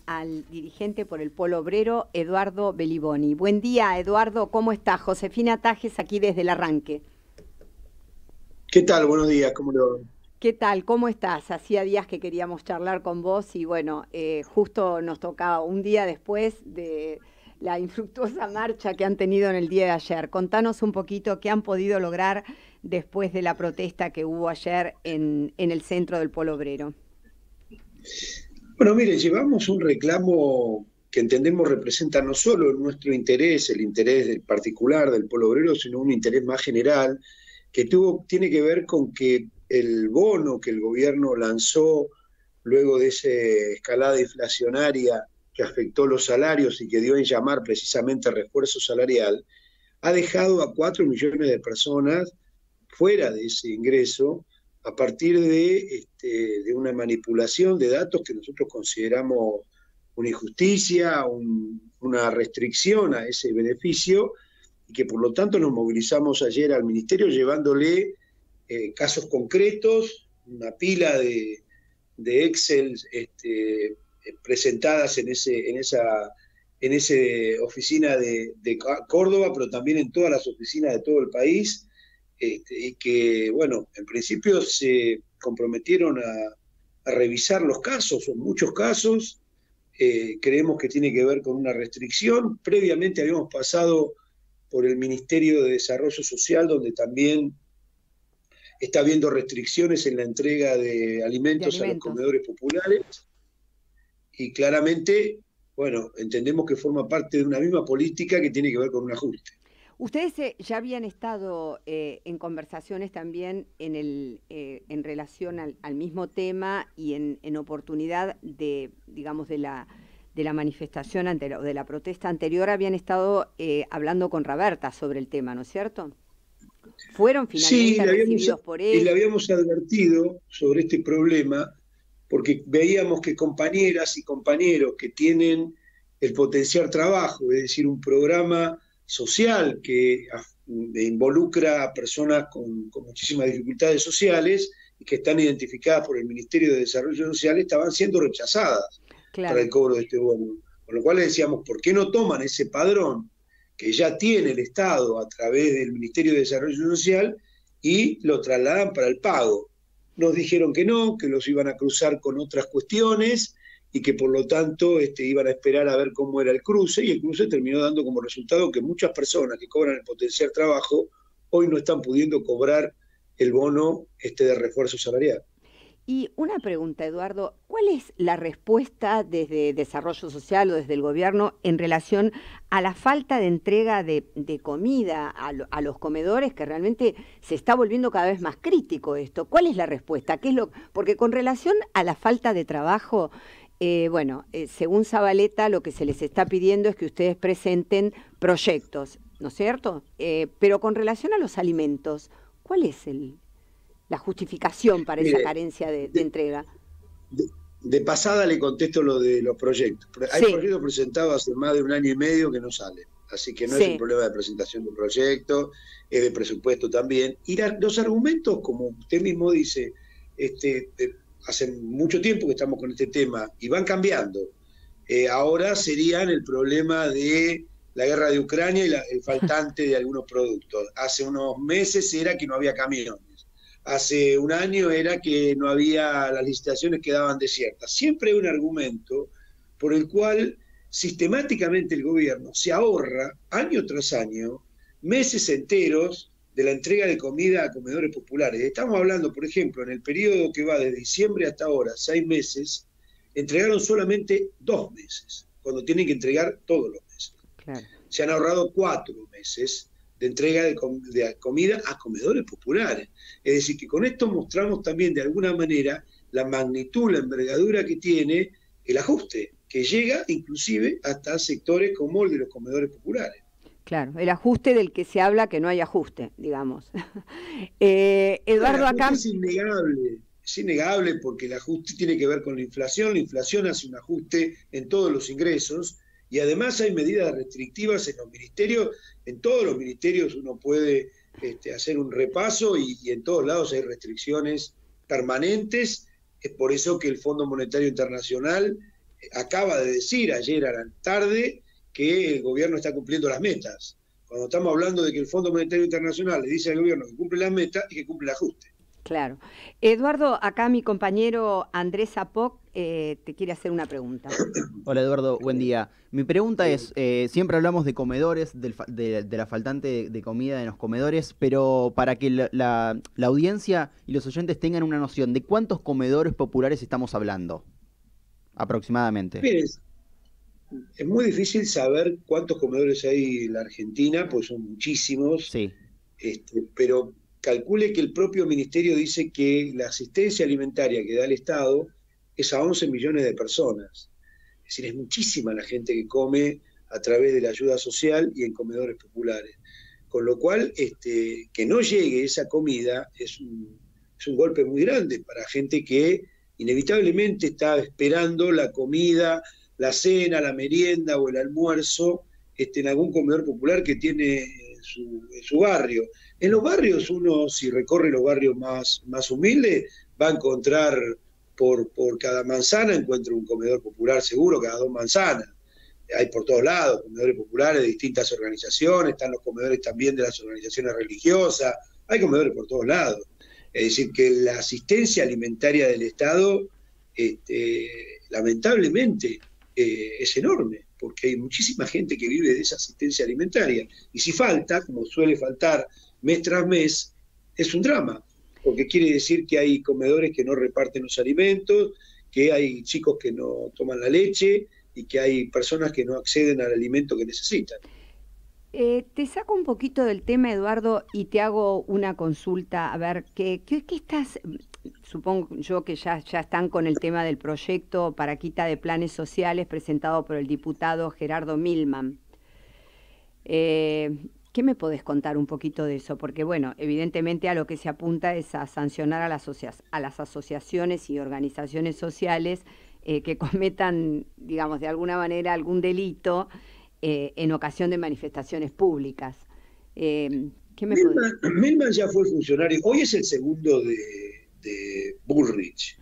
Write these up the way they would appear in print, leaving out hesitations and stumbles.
Al dirigente por el Polo Obrero, Eduardo Beliboni. Buen día, Eduardo, ¿cómo estás? Josefina Tajes, aquí desde el arranque. ¿Qué tal? Buenos días, ¿cómo le va? ¿Qué tal? ¿Cómo estás? Hacía días que queríamos charlar con vos y bueno, justo nos tocaba un día después de la infructuosa marcha que han tenido en el día de ayer. Contanos un poquito qué han podido lograr después de la protesta que hubo ayer en el centro del Polo Obrero. Bueno, mire, llevamos un reclamo que entendemos representa no solo nuestro interés, el interés del particular del pueblo obrero, sino un interés más general que tiene que ver con que el bono que el gobierno lanzó luego de esa escalada inflacionaria que afectó los salarios y que dio en llamar precisamente refuerzo salarial, ha dejado a 4 millones de personas fuera de ese ingreso a partir de una manipulación de datos que nosotros consideramos una injusticia, una restricción a ese beneficio, y que por lo tanto nos movilizamos ayer al Ministerio llevándole casos concretos, una pila de Excel presentadas en esa oficina de Córdoba, pero también en todas las oficinas de todo el país, y que, bueno, en principio se comprometieron a revisar los casos, son muchos casos. Creemos que tiene que ver con una restricción. Previamente habíamos pasado por el Ministerio de Desarrollo Social, donde también está habiendo restricciones en la entrega de alimentos a los comedores populares, y claramente, bueno, entendemos que forma parte de una misma política que tiene que ver con un ajuste. Ustedes ya habían estado en conversaciones también en relación al mismo tema y en oportunidad de, digamos, de la manifestación o de la protesta anterior, habían estado hablando con Raberta sobre el tema, ¿no es cierto? ¿Fueron finalmente recibidos por él? Y le habíamos advertido sobre este problema porque veíamos que compañeras y compañeros que tienen el potenciar trabajo, es decir, un programa social que involucra a personas con muchísimas dificultades sociales y que están identificadas por el Ministerio de Desarrollo Social, estaban siendo rechazadas para el cobro de este bono. Con lo cual le decíamos, ¿por qué no toman ese padrón que ya tiene el Estado a través del Ministerio de Desarrollo Social y lo trasladan para el pago? Nos dijeron que no, que los iban a cruzar con otras cuestiones y que por lo tanto iban a esperar a ver cómo era el cruce, y el cruce terminó dando como resultado que muchas personas que cobran el potencial trabajo hoy no están pudiendo cobrar el bono de refuerzo salarial. Y una pregunta, Eduardo, ¿cuál es la respuesta desde Desarrollo Social o desde el gobierno en relación a la falta de entrega de comida a los comedores, que realmente se está volviendo cada vez más crítico esto? ¿Cuál es la respuesta? Porque con relación a la falta de trabajo, según Zabaleta, lo que se les está pidiendo es que ustedes presenten proyectos, ¿no es cierto? Pero con relación a los alimentos, ¿cuál es la justificación para esa carencia de entrega? De pasada le contesto lo de los proyectos. Hay proyectos presentados hace más de un año y medio que no salen, así que no es un problema de presentación de proyectos, es de presupuesto también. Y los argumentos, como usted mismo dice, hace mucho tiempo que estamos con este tema y van cambiando. Ahora serían el problema de la guerra de Ucrania y el faltante de algunos productos. Hace unos meses era que no había camiones. Hace un año era que no había, las licitaciones quedaban desiertas. Siempre hay un argumento por el cual sistemáticamente el gobierno se ahorra año tras año meses enteros de la entrega de comida a comedores populares. Estamos hablando, por ejemplo, en el periodo que va de diciembre hasta ahora, 6 meses, entregaron solamente 2 meses, cuando tienen que entregar todos los meses. Claro. Se han ahorrado 4 meses de entrega de comida a comedores populares. Es decir, que con esto mostramos también de alguna manera la magnitud, la envergadura que tiene el ajuste, que llega inclusive hasta sectores como el de los comedores populares. Claro, el ajuste del que se habla que no hay ajuste, digamos. Eduardo, acá... Es innegable porque el ajuste tiene que ver con la inflación hace un ajuste en todos los ingresos, y además hay medidas restrictivas en los ministerios. En todos los ministerios uno puede hacer un repaso y en todos lados hay restricciones permanentes. Es por eso que el Fondo Monetario Internacional acaba de decir ayer a la tarde que el gobierno está cumpliendo las metas. Cuando estamos hablando de que el Fondo Monetario Internacional le dice al gobierno que cumple las metas y que cumple el ajuste. Claro. Eduardo, acá mi compañero Andrés Zapoc te quiere hacer una pregunta. Hola Eduardo, buen día. Mi pregunta es, siempre hablamos de comedores, de la faltante de comida en los comedores, pero para que la audiencia y los oyentes tengan una noción de cuántos comedores populares estamos hablando, aproximadamente. Miren, es muy difícil saber cuántos comedores hay en la Argentina, pues son muchísimos, Sí. Pero calcule que el propio ministerio dice que la asistencia alimentaria que da el Estado es a 11 millones de personas. Es decir, es muchísima la gente que come a través de la ayuda social y en comedores populares. Con lo cual, que no llegue esa comida es un golpe muy grande para gente que inevitablemente está esperando la comida, la cena, la merienda o el almuerzo en algún comedor popular que tiene en su barrio. En los barrios, uno, si recorre los barrios más humildes, va a encontrar por cada manzana, encuentra un comedor popular seguro, cada 2 manzanas. Hay por todos lados comedores populares de distintas organizaciones, están los comedores también de las organizaciones religiosas, hay comedores por todos lados. Es decir, que la asistencia alimentaria del Estado, lamentablemente, es enorme, porque hay muchísima gente que vive de esa asistencia alimentaria. Y si falta, como suele faltar mes tras mes, es un drama, porque quiere decir que hay comedores que no reparten los alimentos, que hay chicos que no toman la leche y que hay personas que no acceden al alimento que necesitan. Te saco un poquito del tema, Eduardo, y te hago una consulta. A ver, ¿qué estás...? Supongo yo que ya están con el tema del proyecto para quita de planes sociales presentado por el diputado Gerardo Milman. ¿Qué me podés contar un poquito de eso? Porque, bueno, evidentemente a lo que se apunta es a sancionar a las asociaciones y organizaciones sociales que cometan, digamos, de alguna manera algún delito en ocasión de manifestaciones públicas. Milman ya fue funcionario, hoy es el segundo de Bullrich.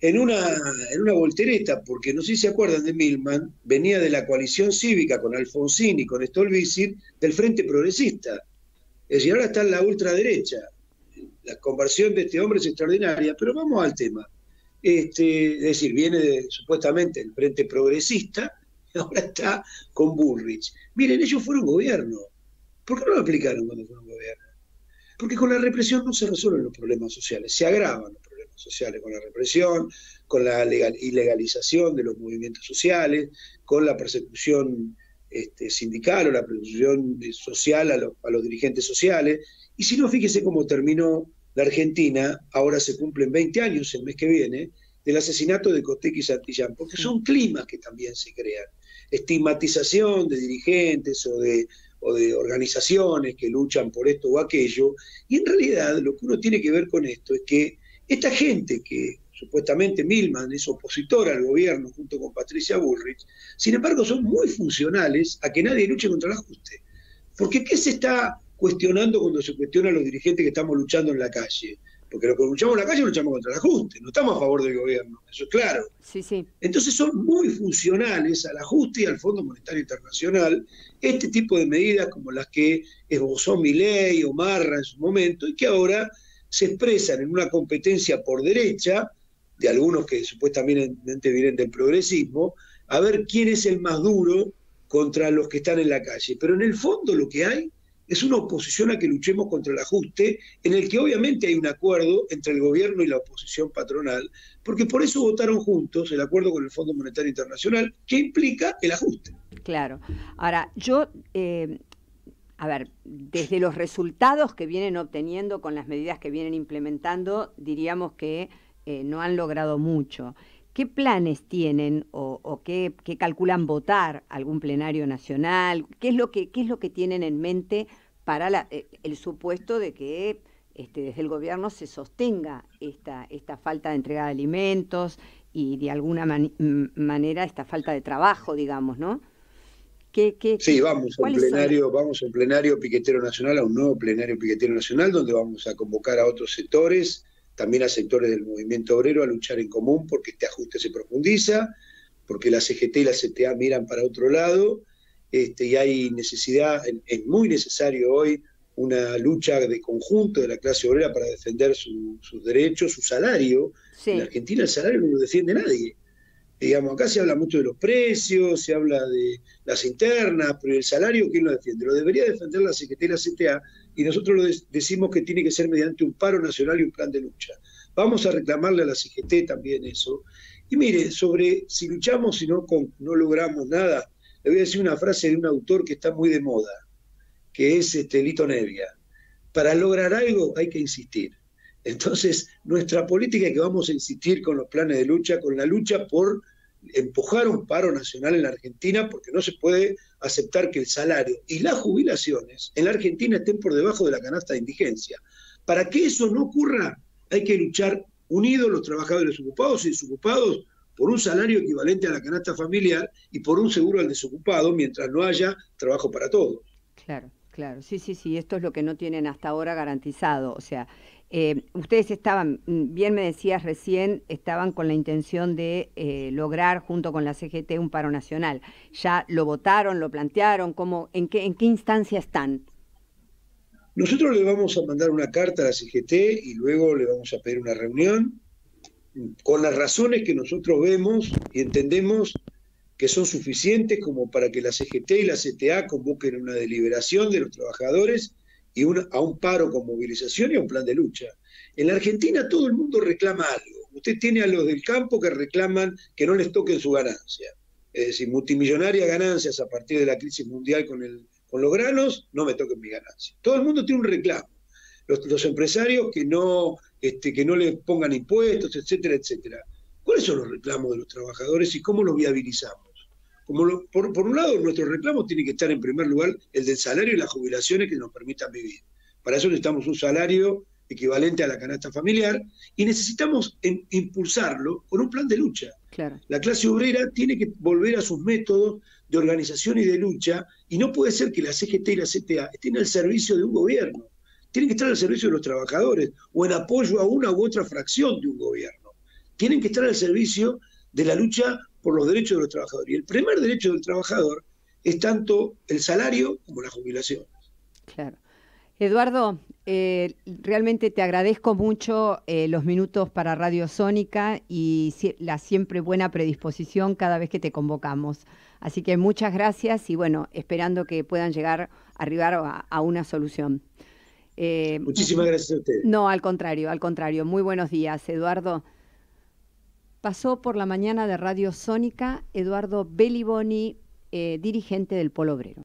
En una voltereta, porque no sé si se acuerdan de Milman, venía de la coalición cívica con Alfonsín y con Stolbizer del Frente Progresista. Es decir, ahora está en la ultraderecha. La conversión de este hombre es extraordinaria, pero vamos al tema. Es decir, viene supuestamente del Frente Progresista y ahora está con Bullrich. Miren, ellos fueron gobierno. ¿Por qué no lo aplicaron cuando fueron gobierno? Porque con la represión no se resuelven los problemas sociales, se agravan los problemas sociales con la represión, con la ilegalización de los movimientos sociales, con la persecución sindical o la persecución social a los dirigentes sociales. Y si no, fíjese cómo terminó la Argentina, ahora se cumplen 20 años el mes que viene, del asesinato de Costequi y Santillán, porque son climas que también se crean. Estigmatización de dirigentes o de organizaciones que luchan por esto o aquello, y en realidad lo que uno tiene que ver con esto es que esta gente que supuestamente Milman es opositora al gobierno junto con Patricia Bullrich, sin embargo son muy funcionales a que nadie luche contra el ajuste. Porque ¿qué se está cuestionando cuando se cuestiona a los dirigentes que estamos luchando en la calle? Porque lo que luchamos en la calle luchamos contra el ajuste, no estamos a favor del gobierno, eso es claro. Sí, sí. Entonces son muy funcionales al ajuste y al Fondo Monetario Internacional este tipo de medidas como las que esbozó Milei o Marra en su momento y que ahora se expresan en una competencia por derecha de algunos que supuestamente vienen del progresismo, a ver quién es el más duro contra los que están en la calle. Pero en el fondo lo que hay es una oposición a que luchemos contra el ajuste, en el que obviamente hay un acuerdo entre el gobierno y la oposición patronal, porque por eso votaron juntos el acuerdo con el Fondo Monetario Internacional, que implica el ajuste. Claro. Ahora, yo, a ver, desde los resultados que vienen obteniendo con las medidas que vienen implementando, diríamos que no han logrado mucho. ¿Qué planes tienen o qué calculan votar algún plenario nacional? ¿Qué es lo que tienen en mente para el supuesto de que desde el gobierno se sostenga esta falta de entrega de alimentos y de alguna manera esta falta de trabajo, digamos, ¿no? Sí, vamos a un plenario piquetero nacional, a un nuevo plenario piquetero nacional, donde vamos a convocar a otros sectores, también a sectores del movimiento obrero, a luchar en común porque este ajuste se profundiza, porque la CGT y la CTA miran para otro lado, y hay necesidad, es muy necesario hoy una lucha de conjunto de la clase obrera para defender sus derechos, su salario. Sí. En Argentina el salario no lo defiende nadie. Digamos, acá se habla mucho de los precios, se habla de las internas, pero el salario, ¿quién lo defiende? Lo debería defender la CGT y la CTA, y nosotros decimos que tiene que ser mediante un paro nacional y un plan de lucha. Vamos a reclamarle a la CGT también eso. Y mire, sobre si luchamos, si no, no logramos nada, le voy a decir una frase de un autor que está muy de moda, que es Lito Nevia. Para lograr algo hay que insistir. Entonces, nuestra política es que vamos a insistir con los planes de lucha, con la lucha por empujar un paro nacional en la Argentina, porque no se puede aceptar que el salario y las jubilaciones en la Argentina estén por debajo de la canasta de indigencia. Para que eso no ocurra, hay que luchar unidos los trabajadores ocupados y desocupados por un salario equivalente a la canasta familiar y por un seguro al desocupado mientras no haya trabajo para todos. Claro, claro. Sí, esto es lo que no tienen hasta ahora garantizado. O sea, ustedes estaban, bien me decías recién, estaban con la intención de lograr junto con la CGT un paro nacional. ¿Ya lo votaron, lo plantearon? ¿En qué instancia están? Nosotros le vamos a mandar una carta a la CGT y luego le vamos a pedir una reunión con las razones que nosotros vemos y entendemos que son suficientes como para que la CGT y la CTA convoquen una deliberación de los trabajadores y a un paro con movilización y a un plan de lucha. En la Argentina todo el mundo reclama algo. Usted tiene a los del campo que reclaman que no les toquen su ganancia. Es decir, multimillonarias ganancias a partir de la crisis mundial con los granos, no me toquen mi ganancia. Todo el mundo tiene un reclamo. Los empresarios que no le pongan impuestos, etcétera, etcétera. ¿Cuáles son los reclamos de los trabajadores y cómo los viabilizamos? Por un lado, nuestros reclamos tienen que estar en primer lugar el del salario y las jubilaciones que nos permitan vivir. Para eso necesitamos un salario equivalente a la canasta familiar y necesitamos impulsarlo con un plan de lucha. Claro. La clase obrera tiene que volver a sus métodos de organización y de lucha y no puede ser que la CGT y la CTA estén al servicio de un gobierno. Tienen que estar al servicio de los trabajadores o en apoyo a una u otra fracción de un gobierno. Tienen que estar al servicio de la lucha por los derechos de los trabajadores. Y el primer derecho del trabajador es tanto el salario como la jubilación. Claro. Eduardo, realmente te agradezco mucho los minutos para Radio Sónica y la siempre buena predisposición cada vez que te convocamos. Así que muchas gracias y bueno, esperando que puedan arribar a una solución. Muchísimas gracias a ustedes. No, al contrario. Muy buenos días, Eduardo. Pasó por la mañana de Radio Sónica Eduardo Belliboni, dirigente del Polo Obrero.